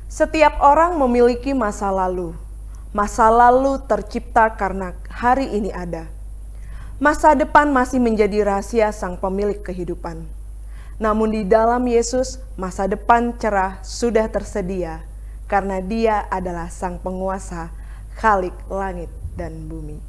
Setiap orang memiliki masa lalu. Masa lalu tercipta karena hari ini ada. Masa depan masih menjadi rahasia sang pemilik kehidupan. Namun di dalam Yesus, masa depan cerah sudah tersedia, karena Dia adalah sang penguasa, Khalik langit dan bumi.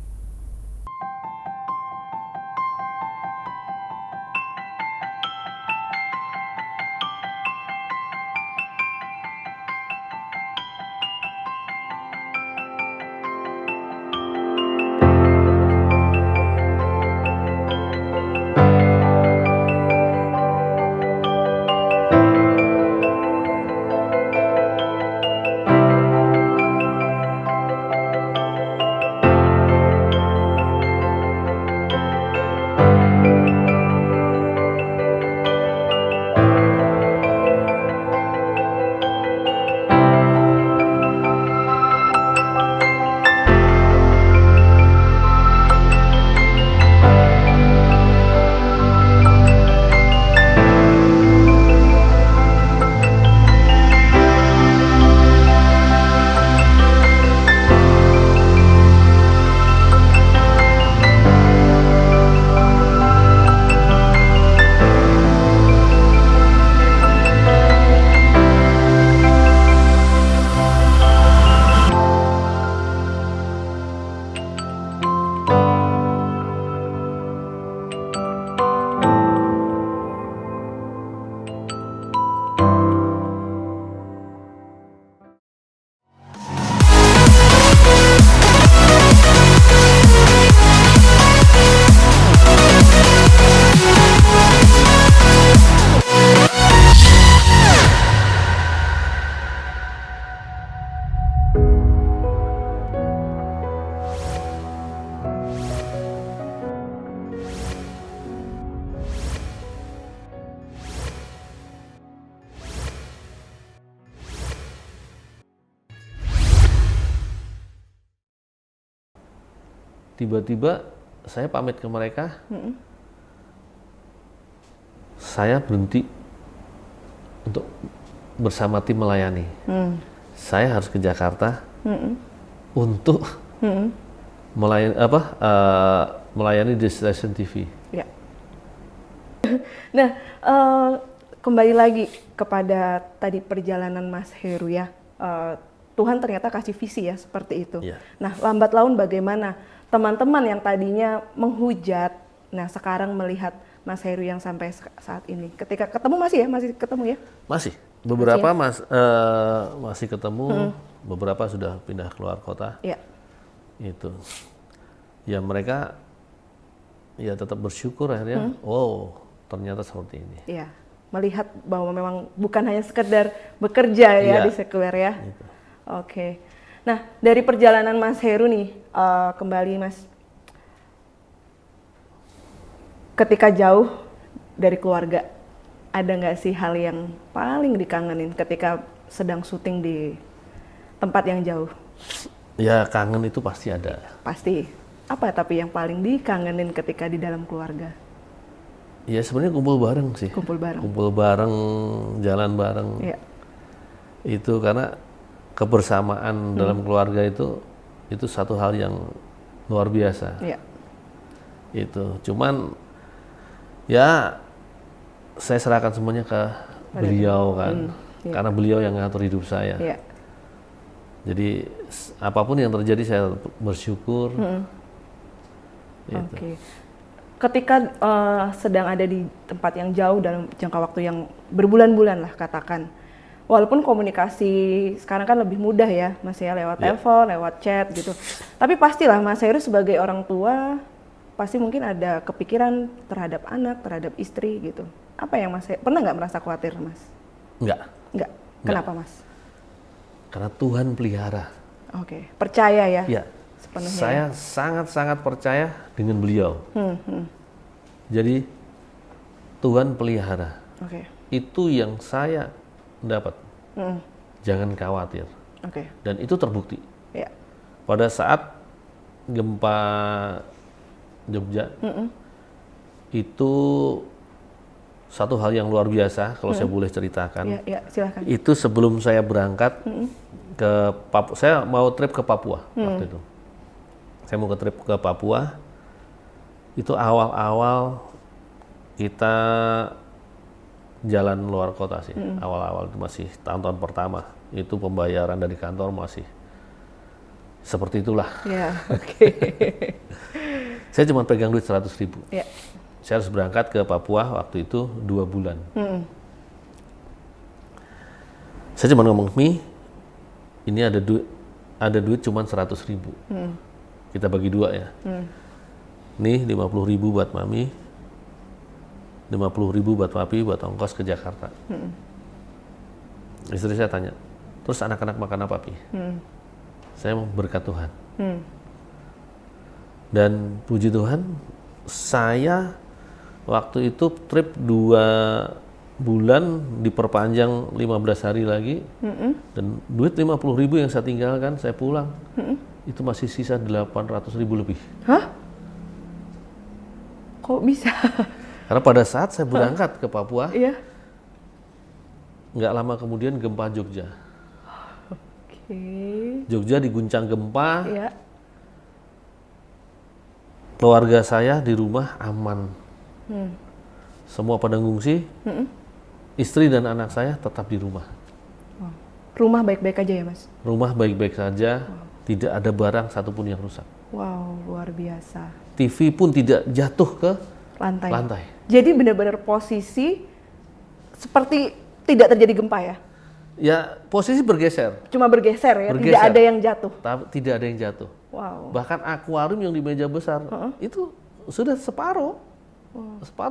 Tiba-tiba saya pamit ke mereka, saya berhenti untuk bersama tim melayani. Saya harus ke Jakarta untuk melayani Destination TV. Ya. Nah, kembali lagi kepada tadi perjalanan Mas Heru ya. Tuhan ternyata kasih visi ya seperti itu. Ya. Nah, lambat laun bagaimana teman-teman yang tadinya menghujat, nah sekarang melihat Mas Heru yang sampai saat ini. Ketika ketemu masih ketemu ya? Masih. Beberapa masih ketemu, beberapa sudah pindah keluar kota. Ya. Itu. Ya mereka ya tetap bersyukur akhirnya. Oh, ternyata seperti ini. Iya. Melihat bahwa memang bukan hanya sekedar bekerja ya di sekuler ya. Gitu. Oke. Nah, dari perjalanan Mas Heru nih, kembali Mas. Ketika jauh dari keluarga, ada nggak sih hal yang paling dikangenin ketika sedang syuting di tempat yang jauh? Ya kangen itu pasti ada. Pasti. Apa tapi yang paling dikangenin ketika di dalam keluarga? Ya sebenarnya kumpul bareng sih. Kumpul bareng. Kumpul bareng, jalan bareng. Iya. Itu karena kebersamaan dalam keluarga itu satu hal yang luar biasa. Iya. Itu. Cuman ya saya serahkan semuanya ke beliau kan. Iya. Karena beliau yang ngatur hidup saya. Iya. Jadi apapun yang terjadi saya bersyukur. Gitu. Oke. Ketika sedang ada di tempat yang jauh dalam jangka waktu yang berbulan-bulan lah katakan, walaupun komunikasi sekarang kan lebih mudah ya, Mas ya, lewat telepon, lewat chat gitu. Tapi pastilah Mas Heru sebagai orang tua pasti mungkin ada kepikiran terhadap anak, terhadap istri gitu. Apa yang Mas pernah nggak merasa khawatir, Mas? Enggak. Kenapa, Mas? Karena Tuhan pelihara. Oke. Percaya ya? Ya. Sepenuhnya. Saya sangat-sangat percaya dengan beliau. Jadi Tuhan pelihara. Oke. Itu yang saya dapat. Jangan khawatir. Oke. Dan itu terbukti. Ya. Pada saat gempa Jogja, itu satu hal yang luar biasa kalau saya boleh ceritakan. Ya, ya, silahkan. Itu sebelum saya berangkat ke Papua, saya mau trip ke Papua waktu itu. Saya mau ke trip ke Papua. Itu awal-awal kita jalan luar kota sih. Awal-awal itu masih tahun-tahun pertama. Itu pembayaran dari kantor masih seperti itulah. Ya, oke. Saya cuma pegang duit 100.000. Ya. Saya harus berangkat ke Papua waktu itu 2 bulan. Saya cuma ngomong, Mi, ini ada duit cuma 100.000. Kita bagi 2 ya. Nih 50.000 buat Mami, 50.000 buat Papi, buat ongkos ke Jakarta. Istri saya tanya, terus anak-anak makan apa, Pi? Saya mau berkat Tuhan. Dan puji Tuhan, saya waktu itu trip 2 bulan diperpanjang 15 hari lagi, dan duit 50.000 yang saya tinggalkan, saya pulang, itu masih sisa 800.000 lebih. Hah? Kok bisa? Karena pada saat saya berangkat ke Papua, Iya. nggak lama kemudian gempa Jogja. Oke. Jogja diguncang gempa, Iya. keluarga saya di rumah aman. Semua pada ngungsi, istri dan anak saya tetap di rumah. Wow. Rumah baik-baik aja ya, Mas? Rumah baik-baik saja, tidak ada barang satupun yang rusak. Wow, luar biasa. TV pun tidak jatuh ke Lantai. lantai. Jadi benar-benar posisi seperti tidak terjadi gempa ya? Ya, posisi bergeser, Cuma bergeser ya, tidak Bergeser. ada yang jatuh. tapi tidak ada yang jatuh. Wow. Bahkan akuarium yang di meja besar, itu sudah separuh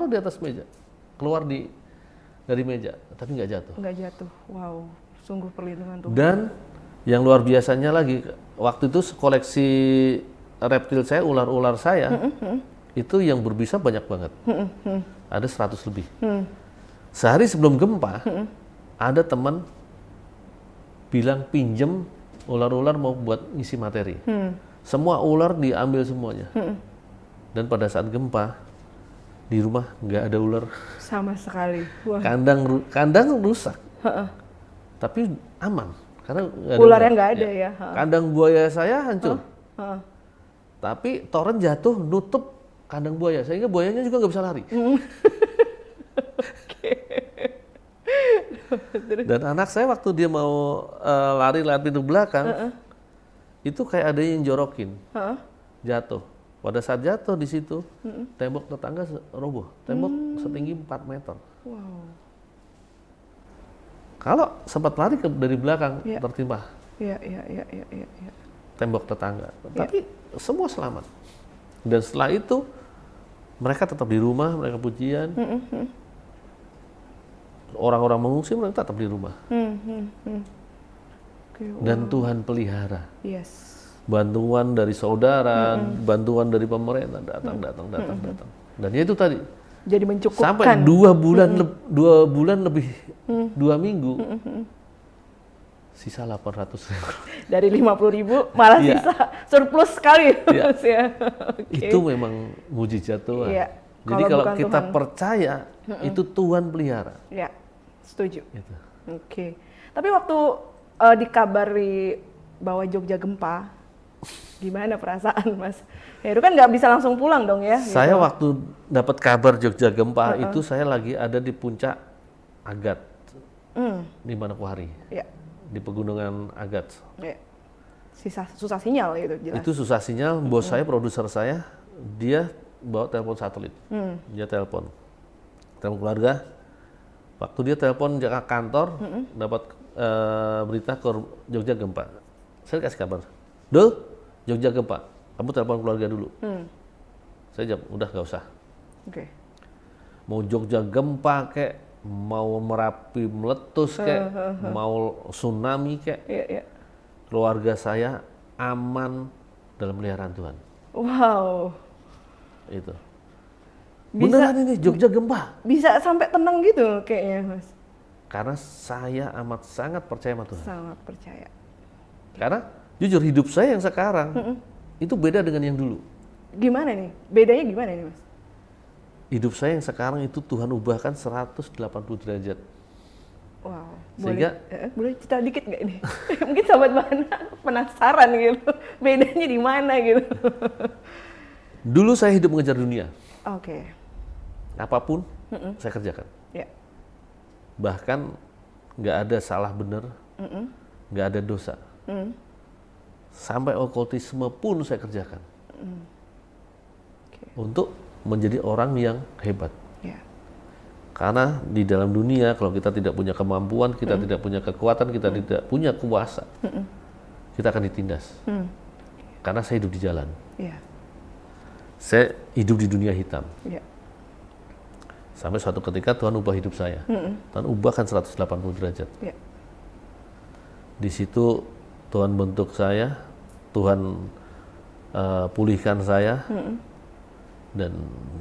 di atas meja. Keluar dari meja, tapi nggak jatuh. Nggak jatuh. Wow, sungguh perlindungan Tuhan. Dan yang luar biasanya lagi, waktu itu koleksi reptil saya, ular-ular saya, itu yang berbisa banyak banget. Ada 100 lebih. Sehari sebelum gempa, ada teman bilang pinjem ular-ular mau buat ngisi materi. Semua ular diambil semuanya. Dan pada saat gempa, di rumah nggak ada ular. Sama sekali. Wah. Kandang rusak, tapi aman. Karena nggak ada Ularnya nggak ada ya. Kandang buaya saya hancur. Heeh. Tapi toren jatuh nutup kandang buaya, sehingga buayanya juga nggak bisa lari. Dan anak saya waktu dia mau lari lewat pintu belakang, itu kayak ada yang jorokin, jatuh. Pada saat jatuh di situ, tembok tetangga roboh, tembok setinggi 4 meter. Wow. Kalau sempat lari dari belakang, Iya. tertimpa Iya. tembok tetangga. Tapi semua selamat. Dan setelah itu, mereka tetap di rumah, mereka pujian. Orang-orang mengungsi, mereka tetap di rumah. Oke, Dan Tuhan pelihara. yes. Bantuan dari saudara, bantuan dari pemerintah, datang. Dan ya itu tadi, Jadi mencukupkan. sampai 2 bulan, 2 bulan lebih, 2 minggu, sisa 800.000. Dari 50.000 malah Iya. sisa surplus sekali. Iya. Mas, ya. Oke. Itu memang mujizat Tuhan. Iya. Jadi Kalau kalau bukan kita Tuhan. percaya, itu Tuhan pelihara. Ya, setuju. Gitu. Oke. Tapi waktu dikabari bahwa Jogja gempa, gimana perasaan Mas? Heru kan nggak bisa langsung pulang dong ya? Saya gitu. waktu dapat kabar Jogja gempa, itu saya lagi ada di puncak Agat, di Manokwari, Ya, di pegunungan Agat. ya. Susah sinyal gitu jelas. Itu susah sinyal, bos saya, produser saya, dia bawa telepon satelit. Dia telepon keluarga. Waktu dia telepon ke kantor, dapat berita ke Jogja gempa. Saya kasih kabar, "Duh, Jogja gempa, kamu telepon keluarga dulu." Saya jawab, udah nggak usah. Oke. Mau Jogja gempa kek, mau Merapi meletus kek, mau tsunami kek, Iya. keluarga saya aman dalam peliharaan Tuhan. Wow. Itu. Bisa- Beneran ini Jogja gempa. Bisa sampai tenang gitu kayaknya Mas. Karena saya amat sangat percaya sama Tuhan. Sangat percaya. Karena jujur hidup saya yang sekarang itu beda dengan yang dulu. Gimana nih? Bedanya gimana nih Mas? hidup saya yang sekarang itu Tuhan ubahkan 180 derajat. Wow. Sehingga Boleh cerita dikit nggak ini? Mungkin sahabat Bana penasaran gitu. Bedanya di mana gitu. dulu saya hidup mengejar dunia. Oke. Apapun saya kerjakan. Ya. Bahkan nggak ada salah benar, nggak ada dosa. Sampai okultisme pun saya kerjakan. Untuk menjadi orang yang hebat. Ya. Karena di dalam dunia kalau kita tidak punya kemampuan, kita tidak punya kekuatan, kita tidak punya kuasa, kita akan ditindas. Karena saya hidup di jalan. Ya. Saya hidup di dunia hitam. Ya. Sampai suatu ketika Tuhan ubah hidup saya. Tuhan ubahkan 180 derajat. Ya. Di situ Tuhan bentuk saya, Tuhan pulihkan saya, dan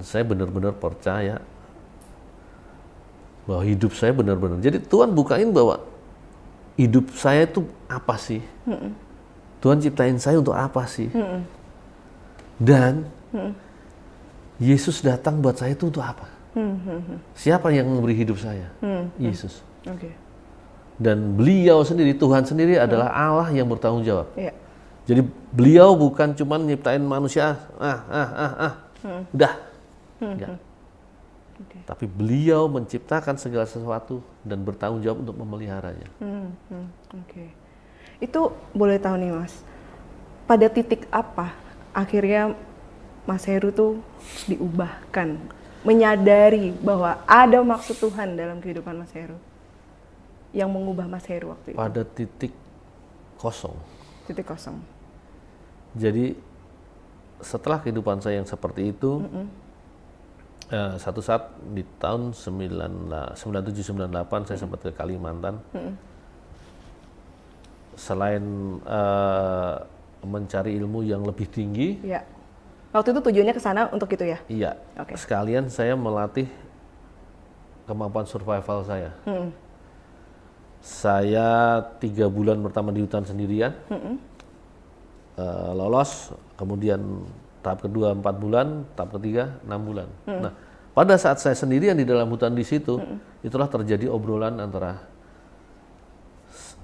saya benar-benar percaya bahwa hidup saya benar-benar. Jadi Tuhan bukain bahwa hidup saya itu apa sih? Tuhan ciptain saya untuk apa sih? Dan Yesus datang buat saya itu untuk apa? Siapa yang memberi hidup saya? Yesus. Oke. Dan beliau sendiri, Tuhan sendiri adalah Allah yang bertanggung jawab. Ya. Jadi beliau bukan cuma nyiptain manusia, udah. Enggak. Okay. Tapi beliau menciptakan segala sesuatu dan bertanggung jawab untuk memeliharanya. Oke. Itu boleh tahu nih Mas, pada titik apa akhirnya Mas Heru tuh diubahkan, menyadari bahwa ada maksud Tuhan dalam kehidupan Mas Heru yang mengubah Mas Heru waktu itu? Pada titik kosong. Titik kosong. Jadi setelah kehidupan saya yang seperti itu, satu saat di tahun 97-98 saya sempat ke Kalimantan. Selain mencari ilmu yang lebih tinggi, Ya. Waktu itu tujuannya ke sana untuk itu ya? iya, Oke. sekalian saya melatih kemampuan survival saya. Saya 3 bulan pertama di hutan sendirian, lolos, kemudian tahap kedua 4 bulan, tahap ketiga 6 bulan. Nah, pada saat saya sendirian di dalam hutan di situ, itulah terjadi obrolan antara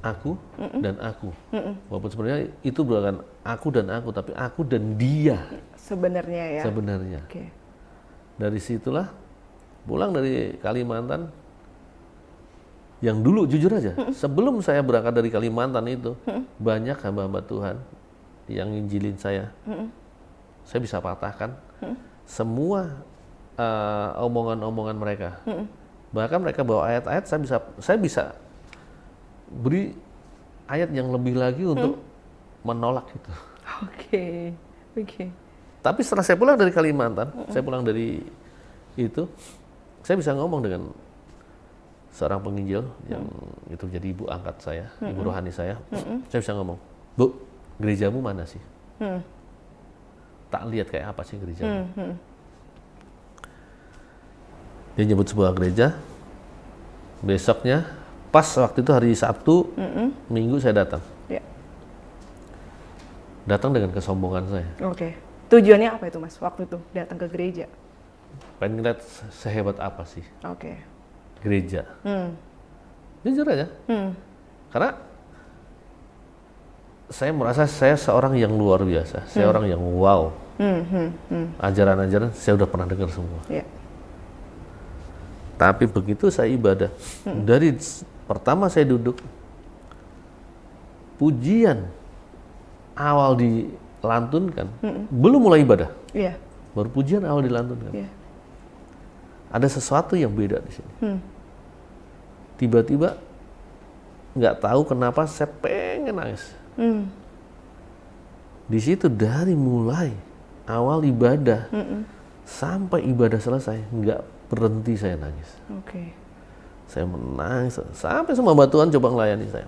aku dan aku. Walaupun sebenarnya itu bukan aku dan aku, tapi aku dan dia. Sebenarnya ya? Sebenarnya. Oke. Dari situlah, pulang dari Kalimantan, yang dulu jujur aja, sebelum saya berangkat dari Kalimantan itu, banyak hamba-hamba Tuhan yang nginjilin saya. Saya bisa patahkan semua omongan-omongan mereka. Bahkan mereka bawa ayat-ayat, saya bisa beri ayat yang lebih lagi untuk menolak itu. Oke. Tapi setelah saya pulang dari Kalimantan, saya pulang dari itu, saya bisa ngomong dengan seorang penginjil yang itu jadi ibu angkat saya, ibu rohani saya. Saya bisa ngomong, "Bu, gerejamu mana sih? Tak lihat kayak apa sih gerejamu?" Dia nyebut sebuah gereja. Besoknya, pas waktu itu hari Sabtu, Minggu saya datang. Ya. Datang dengan kesombongan saya. Oke. Tujuannya apa itu Mas waktu itu datang ke gereja? Pengen ngeliat sehebat apa sih Oke. gereja. Jujur aja. Karena saya merasa saya seorang yang luar biasa. Saya orang yang wow. Ajaran-ajaran saya udah pernah dengar semua. Ya. Tapi begitu saya ibadah, dari pertama saya duduk, pujian awal dilantunkan, belum mulai ibadah, Iya. baru pujian awal dilantunkan. Iya. Ada sesuatu yang beda di sini. Tiba-tiba nggak tahu kenapa saya pengen nangis. Di situ dari mulai awal ibadah sampai ibadah selesai nggak berhenti saya nangis. Oke. Saya menangis sampai semua hamba Tuhan coba melayani saya.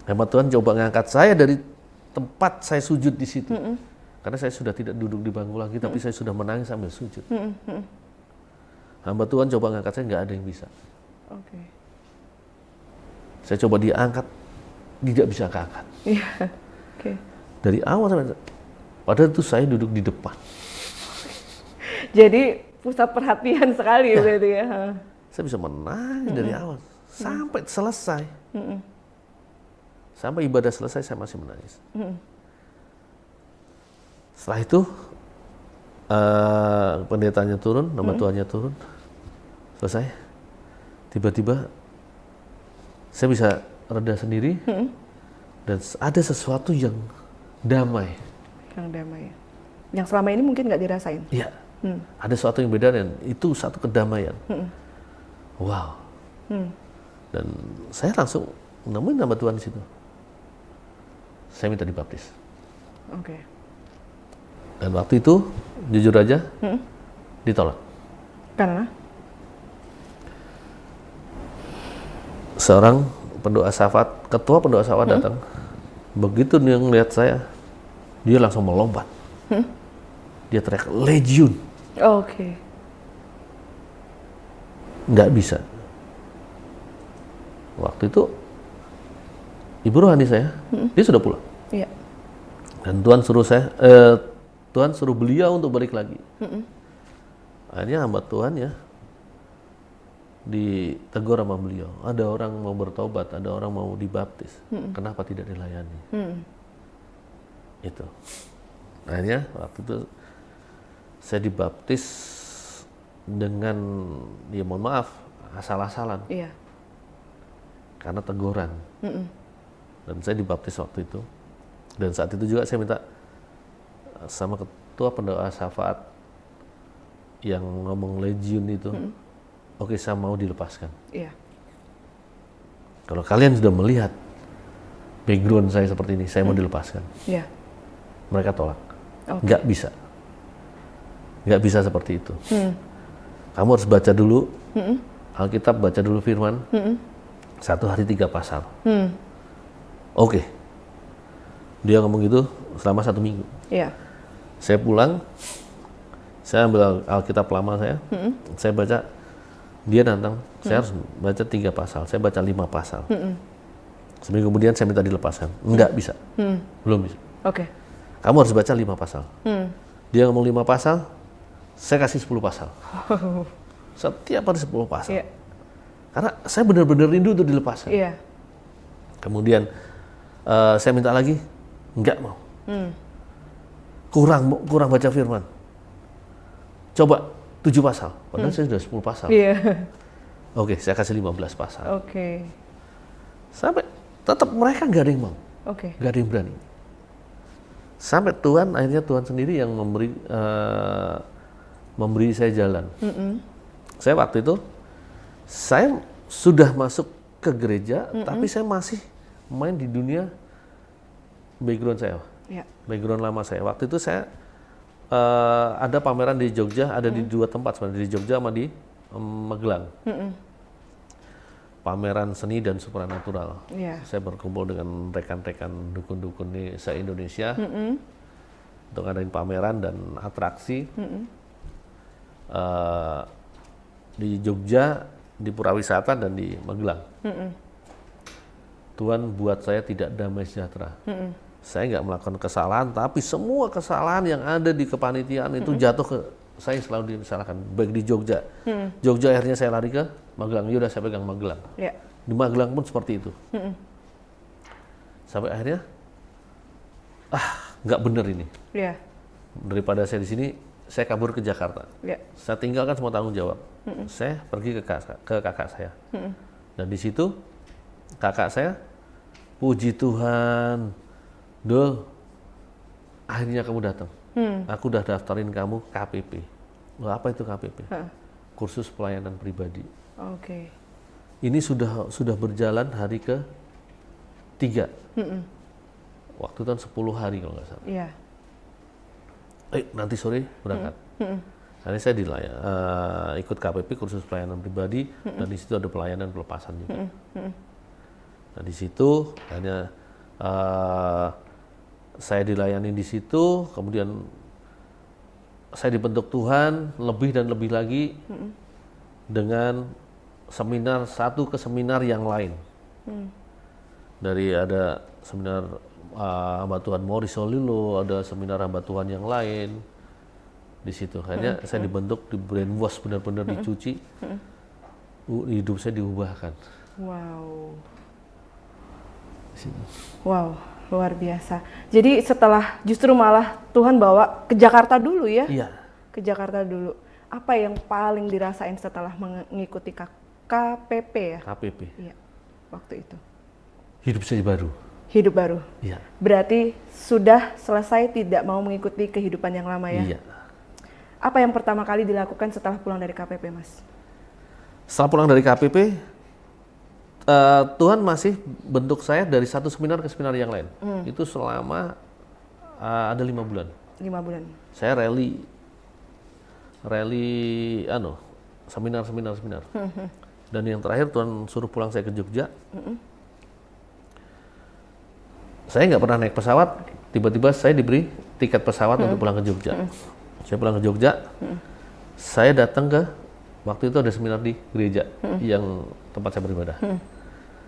Hamba Tuhan coba ngangkat saya dari tempat saya sujud di situ. Karena saya sudah tidak duduk di bangku lagi, tapi saya sudah menangis sambil sujud. Hamba Tuhan coba ngangkat saya, nggak ada yang bisa. Oke. Saya coba diangkat, tidak bisa keangkat. Iya. Oke. Dari awal sampai padahal itu saya duduk di depan. Jadi pusat perhatian sekali berarti ya. Saya bisa menangis dari awal sampai selesai. Sampai ibadah selesai saya masih menangis. Setelah itu pendetanya turun, nama Tuhannya turun, selesai. Tiba-tiba saya bisa reda sendiri dan ada sesuatu yang damai. Yang damai. Yang selama ini mungkin nggak dirasain. Iya. Ada sesuatu yang beda dan itu satu kedamaian. Wow. Dan saya langsung nemuin nama Tuhan di situ. Saya minta dibaptis. Oke. Dan waktu itu jujur aja ditolak. Karena? Seorang pendoa syafaat, ketua pendoa syafaat datang. Begitu dia ngelihat saya, dia langsung melompat. Dia teriak, Legiun. Oke. Nggak bisa. Waktu itu, ibu rohani saya, dia sudah pulang. Iya. Dan Tuhan suruh beliau untuk balik lagi. Akhirnya hamba Tuhan ya, ditegur sama beliau. Ada orang mau bertobat, ada orang mau dibaptis. Kenapa tidak dilayani? Itu. Akhirnya waktu itu saya dibaptis dengan, ya mohon maaf, asal-asalan. Iya. Karena teguran. Dan saya dibaptis waktu itu. Dan saat itu juga saya minta sama ketua pendoa syafaat yang ngomong Legiun itu, oke, saya mau dilepaskan. Iya. Kalau kalian sudah melihat background saya seperti ini, saya mau dilepaskan. Iya. Mereka tolak. Oke. Nggak bisa. Nggak bisa seperti itu. Kamu harus baca dulu Alkitab, baca dulu firman. 1 hari 3 pasal. Oke. Dia ngomong gitu selama 1 minggu. Iya. Saya pulang, saya ambil Alkitab lama saya baca, dia datang, saya harus baca 3 pasal, saya baca 5 pasal. Seminggu kemudian saya minta dilepaskan, enggak bisa, belum bisa. Oke. Kamu harus baca 5 pasal. Dia ngomong 5 pasal, saya kasih 10 pasal. Setiap hari 10 pasal. Iya. Karena saya benar-benar rindu untuk dilepaskan. Iya. Kemudian saya minta lagi, enggak mau. Kurang baca firman. Coba 7 pasal, padahal saya sudah 10 pasal. Iya. Oke, saya kasih 15 pasal. Oke. Sampai tetap mereka nggak ada yang mau, Oke. nggak ada yang berani. Sampai akhirnya Tuhan sendiri yang memberi saya jalan. Saya waktu itu, saya sudah masuk ke gereja, tapi saya masih main di dunia background saya. Iya. Background lama saya. Waktu itu saya ada pameran di Jogja, ada di 2 tempat sebenarnya, di Jogja sama di Magelang. Pameran seni dan supranatural. Iya. Saya berkumpul dengan rekan-rekan dukun-dukun di se-Indonesia untuk ngadain pameran dan atraksi di Jogja, di Purawisata dan di Magelang. Tuhan buat saya tidak damai sejahtera. Saya nggak melakukan kesalahan, tapi semua kesalahan yang ada di kepanitiaan itu jatuh ke saya, selalu disalahkan. Baik di Jogja. Jogja akhirnya saya lari ke Magelang. Yaudah saya pegang Magelang. Iya. Di Magelang pun seperti itu. Sampai akhirnya, nggak bener ini. Iya. Daripada saya di sini, saya kabur ke Jakarta. Iya. Saya tinggalkan semua tanggung jawab. Saya pergi ke kakak saya. Dan di situ kakak saya, puji Tuhan, Dul, akhirnya kamu datang. Aku udah daftarin kamu KPP. Loh, apa itu KPP? Kursus pelayanan pribadi. Oke. Ini sudah berjalan hari ke-3. Waktu itu kan 10 hari kalau nggak salah. Iya. Nanti sore berangkat. Nanti saya ikut KPP, kursus pelayanan pribadi, dan di situ ada pelayanan pelepasan juga. Nah di situ hanya saya dilayani di situ, kemudian saya dibentuk Tuhan lebih dan lebih lagi dengan seminar satu ke seminar yang lain. Dari ada seminar hamba Tuhan Morris Solilo, ada seminar hamba Tuhan yang lain, di situ. Akhirnya saya dibentuk, di brainwash, benar-benar dicuci, hidup saya diubahkan. Wow. Di situ. Wow, luar biasa. Jadi setelah justru malah Tuhan bawa ke Jakarta dulu ya? Iya. Ke Jakarta dulu. Apa yang paling dirasain setelah mengikuti KPP ya? KPP. Iya, waktu itu. Hidup saya baru. Hidup baru. Iya. Berarti sudah selesai tidak mau mengikuti kehidupan yang lama ya? Iya. Apa yang pertama kali dilakukan setelah pulang dari KPP, Mas? Setelah pulang dari KPP, Tuhan masih bentuk saya dari satu seminar ke seminar yang lain. Itu selama ada 5 bulan. 5 bulan. Saya rally seminar. Dan yang terakhir Tuhan suruh pulang saya ke Jogja. Saya nggak pernah naik pesawat, tiba-tiba saya diberi tiket pesawat untuk pulang ke Jogja. Saya pulang ke Jogja, saya datang ke, waktu itu ada seminar di gereja yang tempat saya beribadah.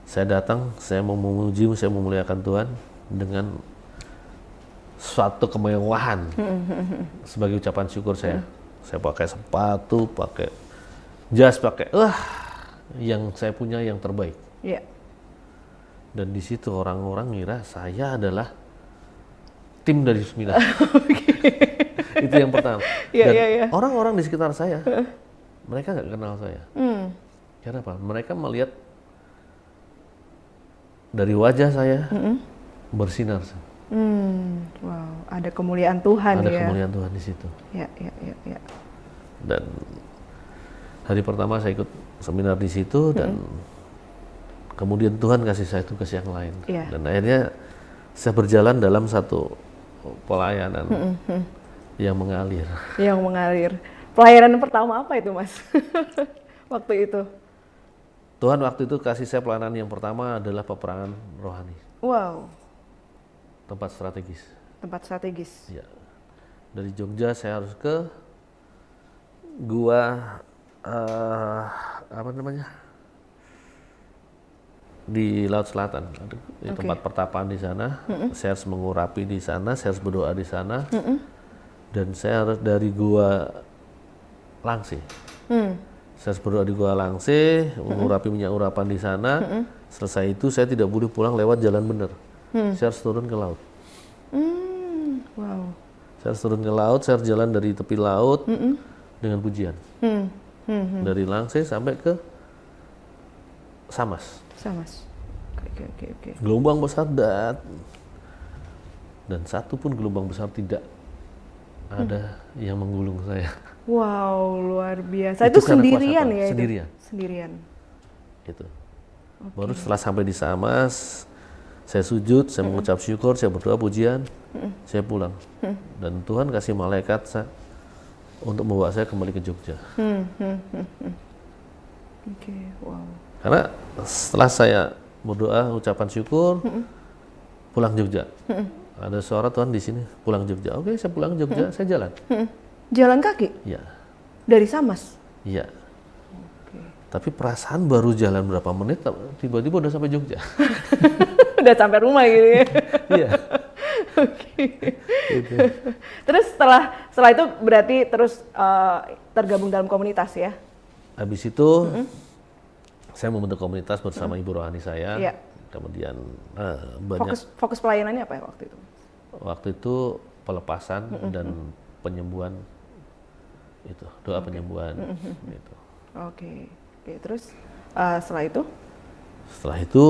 Saya datang, saya mau memuji, saya memuliakan Tuhan dengan suatu kemewahan sebagai ucapan syukur saya. Saya pakai sepatu, pakai jas, pakai yang saya punya yang terbaik. Iya. Dan di situ orang-orang ngira saya adalah tim dari seminar. Itu yang pertama. Dan orang-orang di sekitar saya, mereka nggak kenal saya. Karena apa? Mereka melihat dari wajah saya bersinar. Wow, ada kemuliaan Tuhan Ada ya. kemuliaan Tuhan di situ. Ya. Dan hari pertama saya ikut seminar di situ dan kemudian Tuhan kasih saya tugas yang lain. Dan akhirnya saya berjalan dalam satu pelayanan yang mengalir. Yang mengalir. Pelayanan pertama apa itu, Mas? Waktu itu. Tuhan waktu itu kasih saya pelayanan yang pertama adalah peperangan rohani. Wow. Tempat strategis. Tempat strategis. Ya. Dari Jogja saya harus ke gua di Laut Selatan, di tempat pertapaan di sana. Saya harus mengurapi di sana, saya harus berdoa di sana, dan saya harus dari Gua Langse. Saya harus berdoa di Gua Langse, mengurapi minyak urapan di sana. Selesai itu saya tidak boleh pulang lewat jalan bener. Saya harus turun ke laut. Wow. Saya harus turun ke laut, saya harus jalan dari tepi laut dengan pujian. Dari Langse sampai ke Samas. Oke. Gelombang besar dan satu pun gelombang besar tidak ada yang menggulung saya. Wow, luar biasa. Itu sendirian ya? Sendirian. Itu. Baru setelah sampai di Samas, saya sujud, saya mengucap syukur, saya berdoa pujian, saya pulang. Dan Tuhan kasih malaikat untuk membawa saya kembali ke Jogja. Oke, wow. Karena setelah saya berdoa, ucapan syukur, pulang Jogja. Ada suara Tuhan di sini, pulang Jogja. Oke, saya pulang Jogja, saya jalan. Jalan kaki? Iya. Dari Samas? Iya. Tapi perasaan baru jalan berapa menit, tiba-tiba udah sampai Jogja. Udah sampai rumah gitu ya? Iya. Oke. Terus setelah itu berarti terus tergabung dalam komunitas ya? Habis itu saya membentuk komunitas bersama ibu rohani saya. Iya. Kemudian banyak. Fokus pelayanannya apa ya waktu itu? Waktu itu pelepasan dan penyembuhan, itu doa penyembuhan. Gitu. Oke. Terus setelah itu? Setelah itu,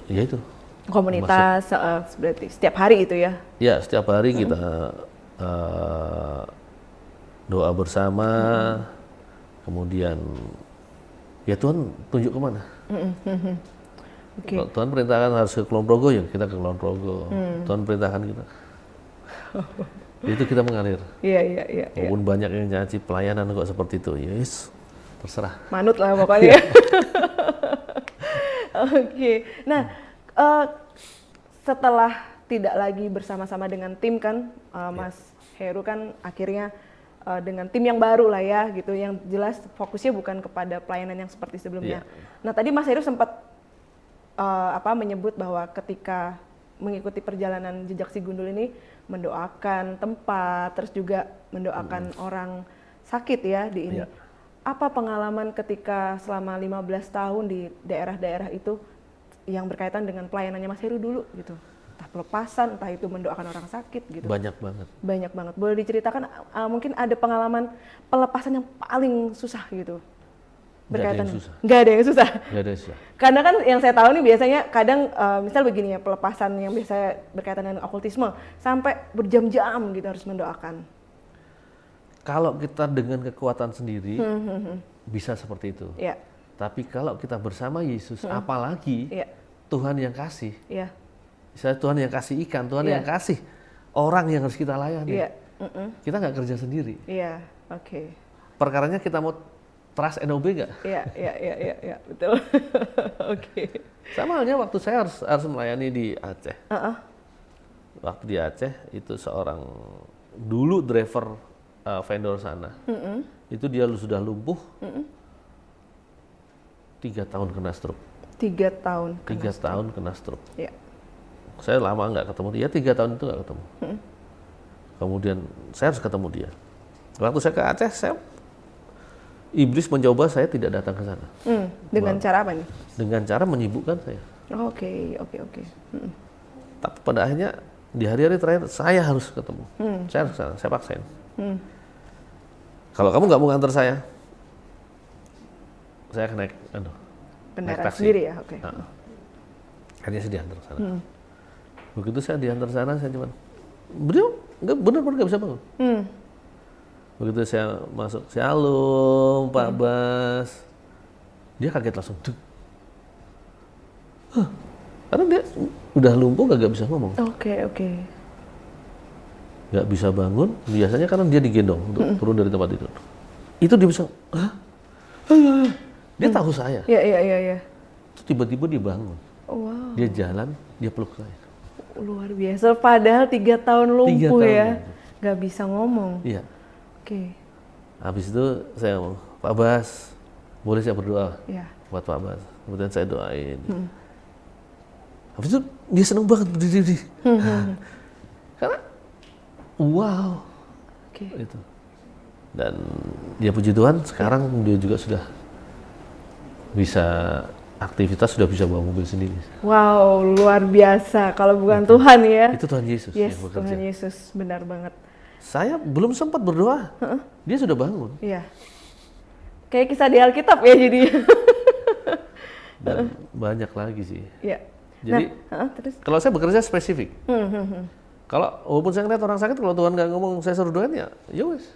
ya itu. Komunitas berarti setiap hari itu ya? Ya, setiap hari kita doa bersama, kemudian ya Tuhan tunjuk kemana. Tuhan perintahkan harus ke Kulon Progo, ya kita ke Kulon Progo. Tuhan perintahkan kita. Itu kita mengalir. Iya. Walaupun banyak yang nyanyi pelayanan kok seperti itu, yes, terserah. Manut lah pokoknya. Oke. Nah, setelah tidak lagi bersama-sama dengan tim kan, Mas Heru kan akhirnya dengan tim yang baru lah ya gitu, yang jelas fokusnya bukan kepada pelayanan yang seperti sebelumnya. Nah tadi Mas Heru sempat menyebut bahwa ketika mengikuti perjalanan jejak si gundul ini mendoakan tempat, terus juga mendoakan orang sakit ya di ini. Iya. Apa pengalaman ketika selama 15 tahun di daerah-daerah itu yang berkaitan dengan pelayanannya Mas Heru dulu gitu? Entah pelepasan, entah itu mendoakan orang sakit gitu. Banyak banget. Banyak banget. Boleh diceritakan mungkin ada pengalaman pelepasan yang paling susah gitu? Nggak ada yang susah. Nggak ada yang susah. Nggak ada yang susah. Karena kan yang saya tahu nih biasanya kadang misal begini ya, pelepasan yang biasa berkaitan dengan okultisme sampai berjam-jam gitu harus mendoakan. Kalau kita dengan kekuatan sendiri bisa seperti itu. Iya. Tapi kalau kita bersama Yesus, apalagi Iya. Tuhan yang kasih. Iya. Misalnya Tuhan yang kasih ikan, Tuhan Iya. yang kasih orang yang harus kita layani. Iya. Kita nggak kerja sendiri. Iya. Oke. Perkaranya kita mau trust and obey nggak? Iya, betul. Oke. Sama halnya waktu saya harus melayani di Aceh. Waktu di Aceh itu seorang dulu driver vendor sana. Itu dia sudah lumpuh. 3 tahun kena stroke. 3 tahun. 3 tahun kena stroke. Iya. Saya lama nggak ketemu dia, 3 tahun itu nggak ketemu. Kemudian saya harus ketemu dia. Waktu saya ke Aceh, iblis mencoba saya tidak datang ke sana. Dengan cara apa nih? Dengan cara menyibukkan saya. Oke. Tapi pada akhirnya di hari-hari terakhir saya harus ketemu. Saya harus ke sana, saya paksain. Kalau kamu nggak mau nganter saya akan naik Kendaraan taksi. sendiri ya, oke. Akhirnya saya diantar ke sana. Begitu saya diantar sana, saya cuman, beliau benar-benar nggak bisa bangun. Begitu saya masuk, shalom Pak Bas, dia kaget langsung. Karena dia udah lumpuh, nggak bisa ngomong. Oke. Nggak bisa bangun, biasanya karena dia digendong untuk turun dari tempat tidur. Itu dia bisa, dia tahu saya. Iya. Terus tiba-tiba dia bangun, Wow. dia jalan, dia peluk saya. Luar biasa, padahal 3 tahun 3 lumpuh tahun ya. lumpuh. Nggak bisa ngomong. Iya. Oke. Habis itu saya ngomong, Pak Bas, boleh saya berdoa Iya. buat Pak Bas. Kemudian saya doain. Habis itu dia seneng banget berdiri. Karena wow. Oke. Itu. Dan dia puji Tuhan, sekarang dia juga sudah bisa aktivitas, sudah bisa bawa mobil sendiri. Wow, luar biasa. Kalau bukan Tuhan ya. Itu Tuhan Yesus Yes, yang bekerja. Tuhan Yesus, benar banget. Saya belum sempat berdoa, dia sudah bangun. Iya. Kayak kisah di Alkitab ya jadi. Dan banyak lagi sih. Iya. Jadi Terus? kalau saya bekerja spesifik. Kalau walaupun saya ngeliat orang sakit, kalau Tuhan nggak ngomong saya suruh doain ya wes.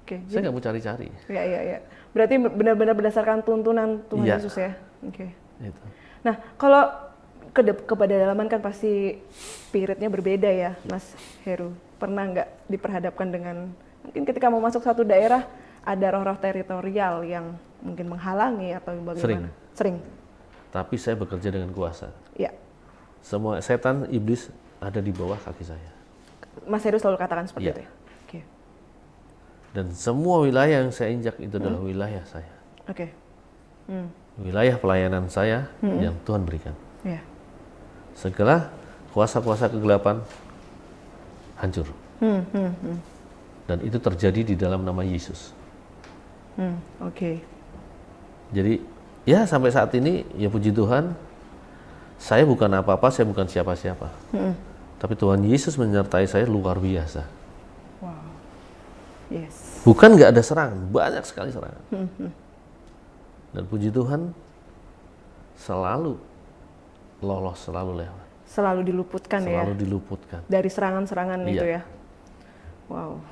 Oke. Saya nggak mau cari-cari. Iya. Berarti benar-benar berdasarkan tuntunan Tuhan Iya. Yesus ya. Oke. Itu. Nah, kalau kepada dalaman kan pasti spiritnya berbeda ya, Mas Heru. Pernah nggak diperhadapkan dengan mungkin ketika mau masuk satu daerah ada roh-roh teritorial yang mungkin menghalangi atau bagaimana? Sering. Tapi saya bekerja dengan kuasa. Iya. Semua setan, iblis ada di bawah kaki saya. Mas Heru selalu katakan seperti Iya. itu ya. Oke. Dan semua wilayah yang saya injak itu adalah wilayah saya. Oke. Wilayah pelayanan saya yang Tuhan berikan. Iya. Segala kuasa-kuasa kegelapan hancur. Dan itu terjadi di dalam nama Yesus. Oke. Jadi ya sampai saat ini ya puji Tuhan, saya bukan apa-apa, saya bukan siapa-siapa. Tapi Tuhan Yesus menyertai saya luar biasa. Wow. Yes. Bukan nggak ada serangan, banyak sekali serangan. Dan puji Tuhan selalu lolos, selalu lewat. Selalu diluputkan ya. Selalu diluputkan. Dari serangan-serangan Iya. itu ya. Wow.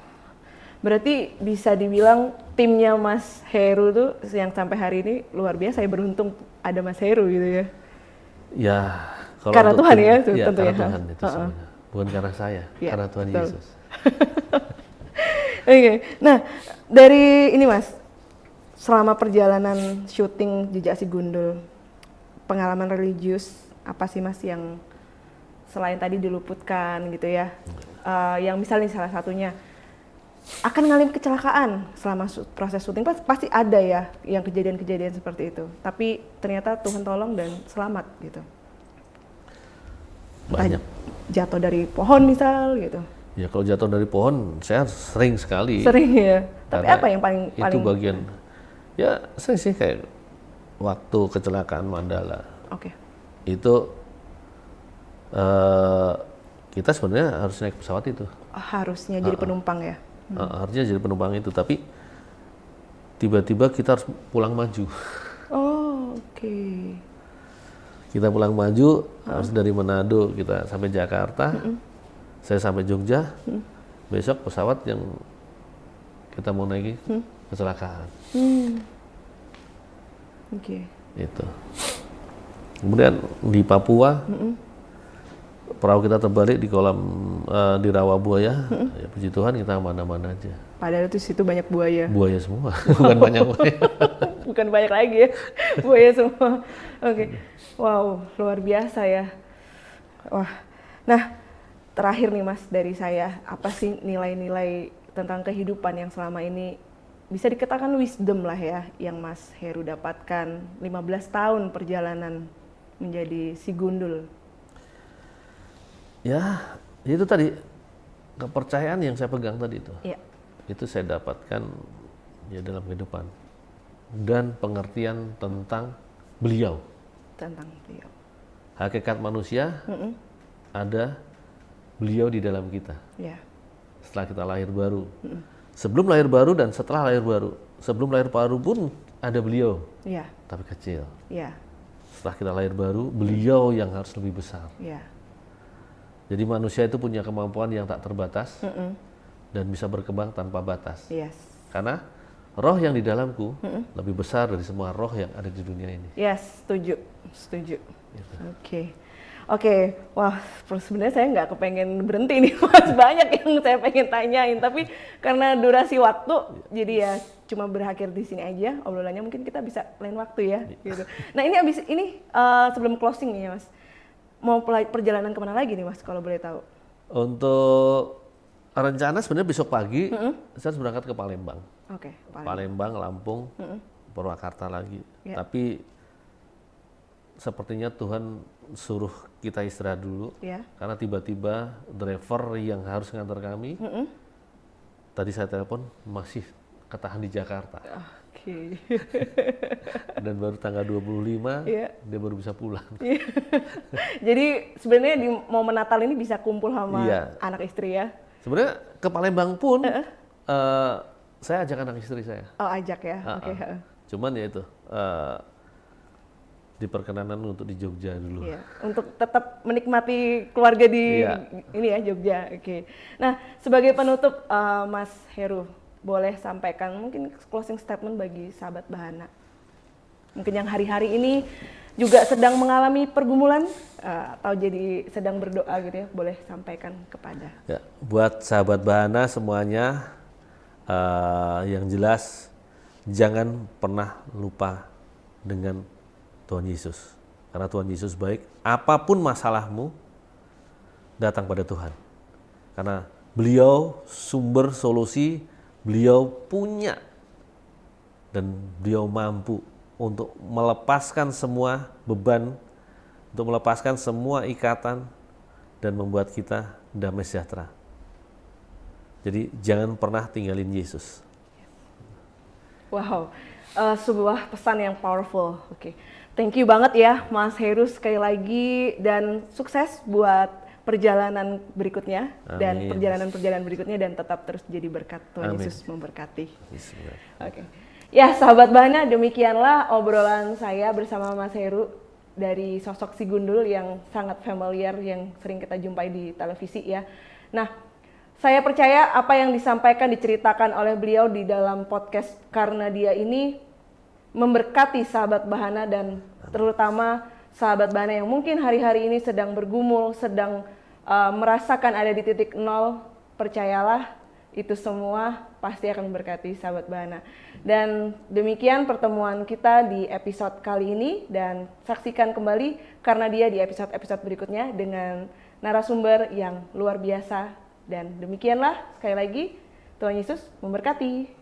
Berarti bisa dibilang timnya Mas Heru tuh yang sampai hari ini luar biasa ya, beruntung ada Mas Heru gitu ya. Ya, kalau Karena untuk Tuhan tim- ya, itu ya, tentu karena ya. Tuhan itu semuanya. Bukan karena saya, Iya, karena Tuhan betul. Yesus. Oke. Nah, dari ini Mas, selama perjalanan syuting Jejak Si Gundul, pengalaman religius apa sih Mas yang selain tadi diluputkan gitu ya? Yang misalnya salah satunya akan ngalamin kecelakaan selama proses syuting, pasti ada ya yang kejadian-kejadian seperti itu. Tapi ternyata Tuhan tolong dan selamat gitu. Banyak. Jatuh dari pohon misal gitu. Ya kalau jatuh dari pohon, saya sering sekali. Sering ya. Tapi Karena apa yang itu bagian, ya sering sih kayak waktu kecelakaan Mandala. Oke. Itu kita sebenarnya harus naik pesawat itu. Harusnya jadi penumpang ya. Harusnya jadi penumpang itu, tapi tiba-tiba kita harus pulang maju. Oh, oke. Kita pulang maju, harus dari Manado kita sampai Jakarta, saya sampai Jogja, besok pesawat yang kita mau naiki kecelakaan. Oke. Itu. Kemudian di Papua, perahu kita terbalik di kolam di rawa buaya, ya puji Tuhan kita aman-aman aja. Padahal itu situ banyak buaya. Buaya semua, bukan banyak buaya. Bukan banyak lagi ya, buaya semua. Oke. Wow, luar biasa ya. Wah. Nah, terakhir nih Mas dari saya, apa sih nilai-nilai tentang kehidupan yang selama ini bisa dikatakan wisdom lah ya yang Mas Heru dapatkan 15 tahun perjalanan menjadi si gundul? Ya, itu tadi kepercayaan yang saya pegang tadi itu. Iya. Itu saya dapatkan ya dalam kehidupan dan pengertian tentang beliau. Tentang beliau. Hakikat manusia ada beliau di dalam kita. Ya. Setelah kita lahir baru. Sebelum lahir baru dan setelah lahir baru. Sebelum lahir baru pun ada beliau. Iya. Tapi kecil. Iya. Setelah kita lahir baru, beliau yang harus lebih besar. Iya. Jadi manusia itu punya kemampuan yang tak terbatas dan bisa berkembang tanpa batas. Yes. Karena roh yang di dalamku lebih besar dari semua roh yang ada di dunia ini. Yes, setuju. Setuju. Gitu. Oke, wah sebenarnya saya nggak kepengen berhenti nih Mas, banyak yang saya pengen tanyain, tapi karena durasi waktu, jadi ya cuma berakhir di sini aja obrolannya, mungkin kita bisa lain waktu ya, gitu. Nah ini sebelum closing nih ya Mas, mau perjalanan kemana lagi nih Mas kalau boleh tahu? Untuk rencana sebenarnya besok pagi saya harus berangkat ke Palembang. Oke, Palembang, Lampung, Purwakarta lagi. Ya. Tapi sepertinya Tuhan suruh kita istirahat dulu, ya. karena tiba-tiba driver yang harus ngantar kami, tadi saya telepon masih ketahan di Jakarta. Oke. Dan baru tanggal 25 Iya. dia baru bisa pulang. Jadi sebenarnya di momen Natal ini bisa kumpul sama Iya. anak istri ya? Sebenarnya ke Palembang pun saya ajak anak istri saya. Oh ajak ya, oke. Cuman ya itu diperkenanan untuk di Jogja dulu. Iya, untuk tetap menikmati keluarga di ini ya Jogja. Oke. Nah, sebagai penutup Mas Heru, boleh sampaikan mungkin closing statement bagi sahabat Bahana. Mungkin yang hari-hari ini juga sedang mengalami pergumulan atau jadi sedang berdoa gitu ya, boleh sampaikan kepada. Ya, buat sahabat Bahana semuanya, yang jelas jangan pernah lupa dengan Tuhan Yesus, karena Tuhan Yesus baik. Apapun masalahmu, datang pada Tuhan, karena beliau sumber solusi, beliau punya dan beliau mampu untuk melepaskan semua beban, untuk melepaskan semua ikatan dan membuat kita damai sejahtera. Jadi jangan pernah tinggalin Yesus. Wow, sebuah pesan yang powerful. Oke. Thank you banget ya Mas Heru sekali lagi, dan sukses buat perjalanan berikutnya. Amin. Dan perjalanan-perjalanan berikutnya, dan tetap terus jadi berkat. Tuhan Amin. Yesus memberkati. Bismillah. Oke. Ya sahabat Bahana, demikianlah obrolan saya bersama Mas Heru dari sosok si gundul yang sangat familiar yang sering kita jumpai di televisi ya. Nah, saya percaya apa yang disampaikan, diceritakan oleh beliau di dalam podcast Karena Dia ini memberkati sahabat Bahana, dan terutama sahabat Bahana yang mungkin hari-hari ini sedang bergumul, sedang merasakan ada di titik nol. Percayalah, itu semua pasti akan memberkati sahabat Bahana. Dan demikian pertemuan kita di episode kali ini, dan saksikan kembali Karena Dia di episode-episode berikutnya dengan narasumber yang luar biasa. Dan demikianlah, sekali lagi, Tuhan Yesus memberkati.